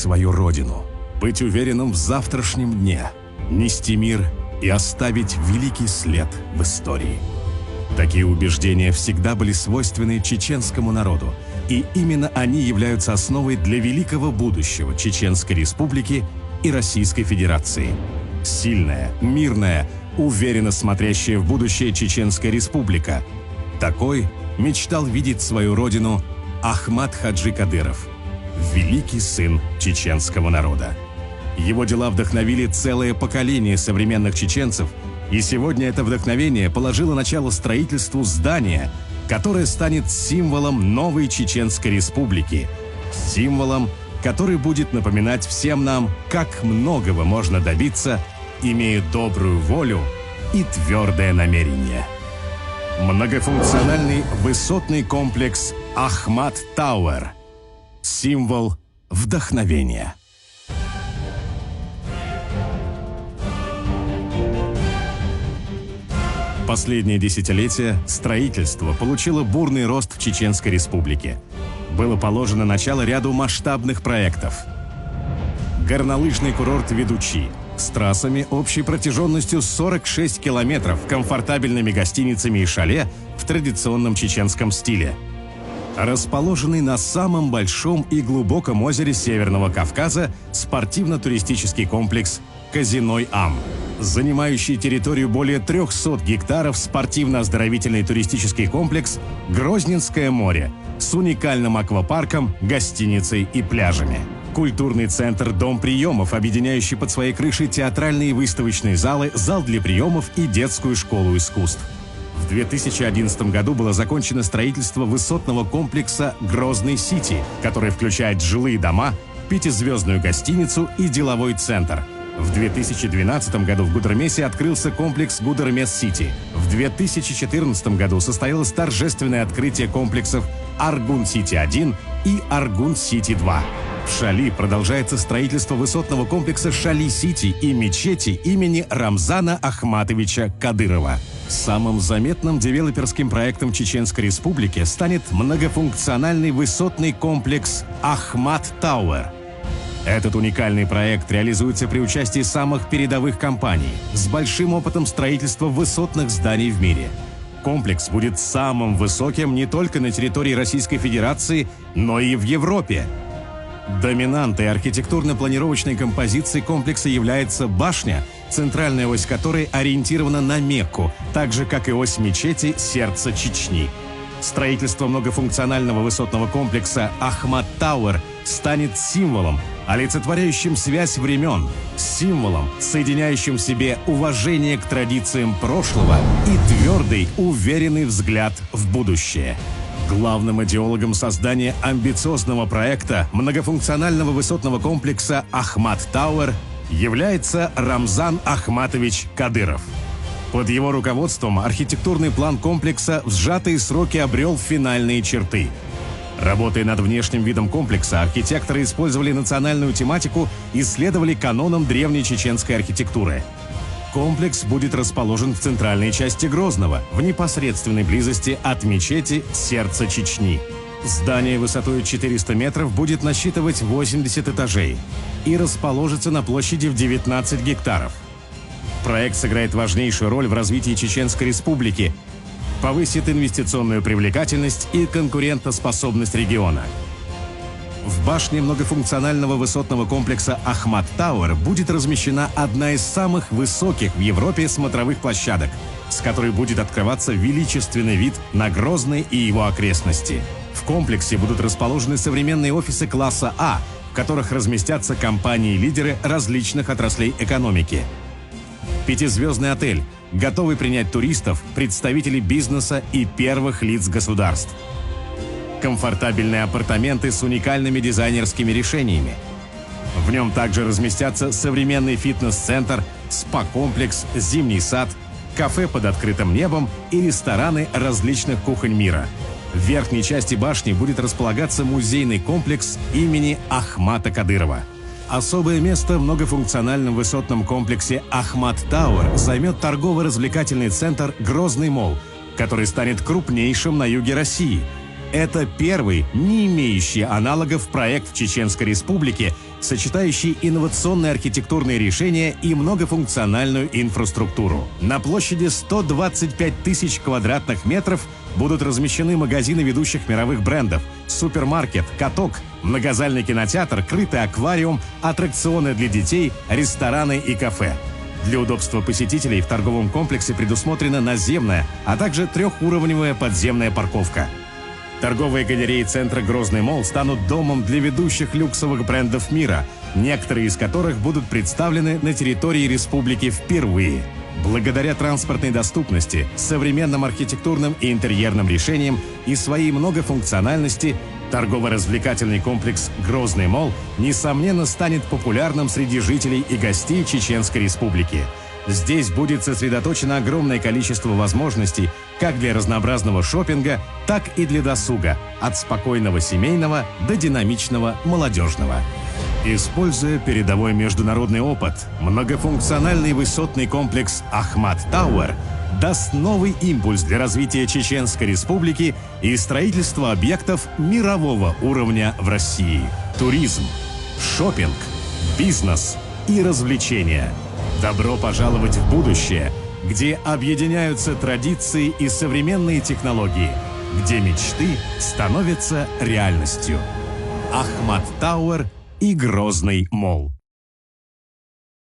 свою родину, быть уверенным в завтрашнем дне, нести мир и оставить великий след в истории. Такие убеждения всегда были свойственны чеченскому народу, и именно они являются основой для великого будущего Чеченской Республики и Российской Федерации. Сильная, мирная, уверенно смотрящая в будущее Чеченская Республика. Такой мечтал видеть свою родину Ахмат Хаджи Кадыров, великий сын чеченского народа. Его дела вдохновили целое поколение современных чеченцев, и сегодня это вдохновение положило начало строительству здания, которое станет символом новой Чеченской Республики, символом, который будет напоминать всем нам, как многого можно добиться, имея добрую волю и твердое намерение. Многофункциональный высотный комплекс Ахмат Тауэр. Символ вдохновения. Последние десятилетия строительство получило бурный рост в Чеченской Республике. Было положено начало ряду масштабных проектов. Горнолыжный курорт «Ведучи» с трассами общей протяженностью 46 километров, комфортабельными гостиницами и шале в традиционном чеченском стиле. Расположенный на самом большом и глубоком озере Северного Кавказа спортивно-туристический комплекс «Казиной-Ам», занимающий территорию более 300 гектаров спортивно-оздоровительный туристический комплекс «Грозненское море» с уникальным аквапарком, гостиницей и пляжами. Культурный центр «Дом приемов», объединяющий под своей крышей театральные и выставочные залы, зал для приемов и детскую школу искусств. В 2011 году было закончено строительство высотного комплекса «Грозный-Сити», который включает жилые дома, 5-звездную гостиницу и деловой центр. В 2012 году в Гудермесе открылся комплекс «Гудермес-Сити». В 2014 году состоялось торжественное открытие комплексов «Аргун-Сити-1» и «Аргун-Сити-2». В Шали продолжается строительство высотного комплекса «Шали-Сити» и мечети имени Рамзана Ахматовича Кадырова. Самым заметным девелоперским проектом Чеченской Республики станет многофункциональный высотный комплекс «Ахмат Тауэр». Этот уникальный проект реализуется при участии самых передовых компаний с большим опытом строительства высотных зданий в мире. Комплекс будет самым высоким не только на территории Российской Федерации, но и в Европе. Доминантой архитектурно-планировочной композиции комплекса является башня, центральная ось которой ориентирована на Мекку, так же, как и ось мечети «Сердце Чечни». Строительство многофункционального высотного комплекса «Ахмат Тауэр» станет символом, олицетворяющим связь времен, символом, соединяющим в себе уважение к традициям прошлого и твердый, уверенный взгляд в будущее. Главным идеологом создания амбициозного проекта многофункционального высотного комплекса «Ахмат Тауэр» является Рамзан Ахматович Кадыров. Под его руководством архитектурный план комплекса в сжатые сроки обрел финальные черты. Работая над внешним видом комплекса, архитекторы использовали национальную тематику и следовали канонам древней чеченской архитектуры. Комплекс будет расположен в центральной части Грозного, в непосредственной близости от мечети «Сердце Чечни». Здание высотой 400 метров будет насчитывать 80 этажей и расположится на площади в 19 гектаров. Проект сыграет важнейшую роль в развитии Чеченской Республики, повысит инвестиционную привлекательность и конкурентоспособность региона. В башне многофункционального высотного комплекса «Ахмат Тауэр» будет размещена одна из самых высоких в Европе смотровых площадок, с которой будет открываться величественный вид на Грозный и его окрестности. В комплексе будут расположены современные офисы класса А, в которых разместятся компании-лидеры различных отраслей экономики. 5-звездный отель, готовый принять туристов, представителей бизнеса и первых лиц государств. Комфортабельные апартаменты с уникальными дизайнерскими решениями. В нем также разместятся современный фитнес-центр, спа-комплекс, зимний сад, кафе под открытым небом и рестораны различных кухонь мира. В верхней части башни будет располагаться музейный комплекс имени Ахмата Кадырова. Особое место в многофункциональном высотном комплексе «Ахмат Тауэр» займет торгово-развлекательный центр «Грозный молл», который станет крупнейшим на юге России. Это первый, не имеющий аналогов проект в Чеченской Республике сочетающий инновационные архитектурные решения и многофункциональную инфраструктуру. На площади 125 тысяч квадратных метров будут размещены магазины ведущих мировых брендов, супермаркет, каток, многозальный кинотеатр, крытый аквариум, аттракционы для детей, рестораны и кафе. Для удобства посетителей в торговом комплексе предусмотрена наземная, а также трехуровневая подземная парковка. Торговые галереи центра Грозный Молл станут домом для ведущих люксовых брендов мира, некоторые из которых будут представлены на территории республики впервые. Благодаря транспортной доступности, современным архитектурным и интерьерным решениям и своей многофункциональности, торгово-развлекательный комплекс «Грозный Молл» несомненно станет популярным среди жителей и гостей Чеченской Республики. Здесь будет сосредоточено огромное количество возможностей как для разнообразного шопинга, так и для досуга, от спокойного семейного до динамичного молодежного. Используя передовой международный опыт, многофункциональный высотный комплекс «Ахмат Тауэр» даст новый импульс для развития Чеченской Республики и строительства объектов мирового уровня в России. Туризм, шопинг, бизнес и развлечения. Добро пожаловать в будущее, где объединяются традиции и современные технологии, где мечты становятся реальностью. Ахмат Тауэр и Грозный Молл.